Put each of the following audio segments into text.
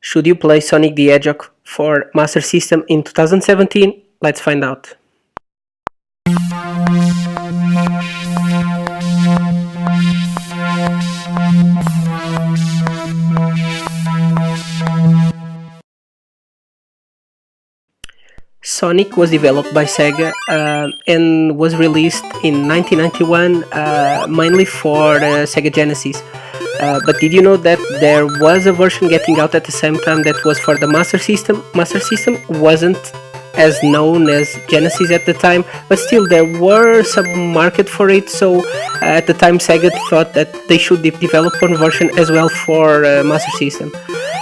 Should you play Sonic the Hedgehog for Master System in 2017? Let's find out. Sonic was developed by Sega and was released in 1991 mainly for Sega Genesis. But did you know that there was a version getting out at the same time that was for the Master System? Master System wasn't as known as Genesis at the time, but still there were some market for it, so at the time Sega thought that they should develop one version as well for Master System.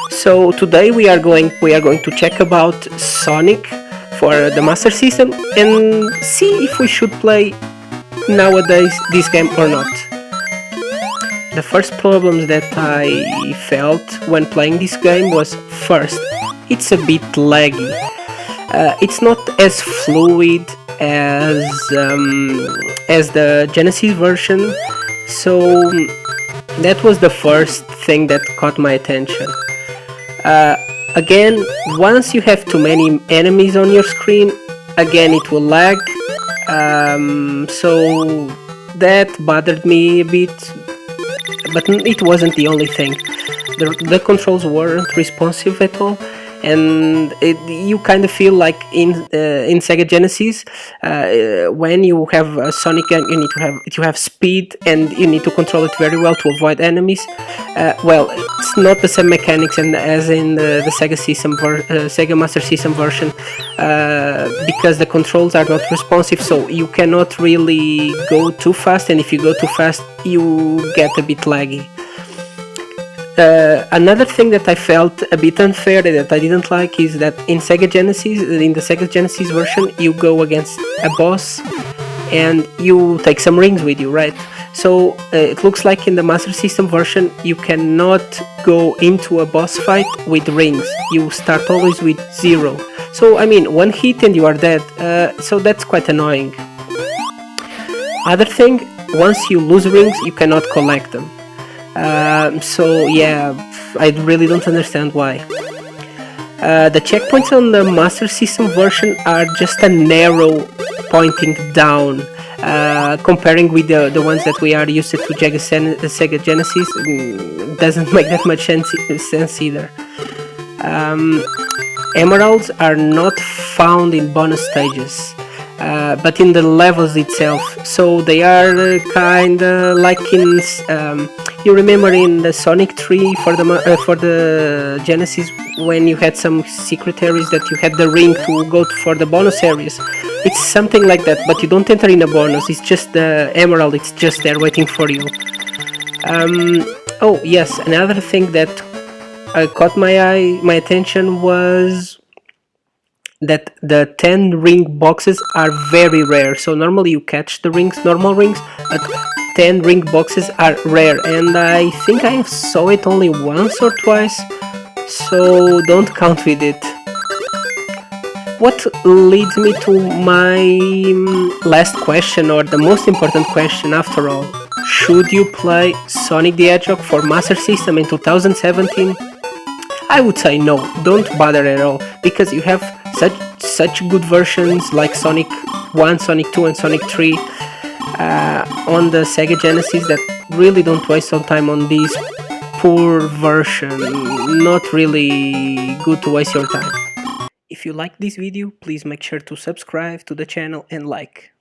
So today we are going to check about Sonic for the Master System and see if we should play nowadays this game or not. The first problems that I felt when playing this game was, first, it's a bit laggy. It's not as fluid as the Genesis version, so that was the first thing that caught my attention. Again, once you have too many enemies on your screen, again it will lag, so that bothered me a bit. But it wasn't the only thing. The controls weren't responsive at all, and you kind of feel like in Sega Genesis, when you have a Sonic game, you need to have speed and you need to control it very well to avoid enemies. Well, it's not the same mechanics as in the Sega Master System version, because the controls are not responsive, so you cannot really go too fast, and if you go too fast you get a bit laggy. Another thing that I felt a bit unfair, that I didn't like, is that in the Sega Genesis version, you go against a boss and you take some rings with you, right? So it looks like in the Master System version you cannot go into a boss fight with rings. You start always with 0. So I mean, one hit and you are dead, so that's quite annoying. Other thing, once you lose rings you cannot collect them. So yeah, I really don't understand why. The checkpoints on the Master System version are just an arrow pointing down, comparing with the ones that we are used to Sega Genesis. Doesn't make that much sense either. Emeralds are not found in bonus stages, but in the levels itself, so they are kinda like in you remember in the Sonic 3 for the Genesis, when you had some secret areas that you had the ring to go for the bonus areas. It's something like that, but you don't enter in a bonus, it's just the emerald, it's just there waiting for you. Oh yes, another thing that caught my attention was that the 10 ring boxes are very rare. So normally you catch the normal rings, but 10 ring boxes are rare, and I think I saw it only once or twice, so don't count with it. What leads me to my last question, or the most important question after all. Should you play Sonic the Hedgehog for Master System in 2017? I would say no, don't bother at all, because you have such good versions like Sonic 1, Sonic 2 and Sonic 3 on the Sega Genesis that really don't waste some time on this poor version. Not really good to waste your time. If you like this video, please make sure to subscribe to the channel and like.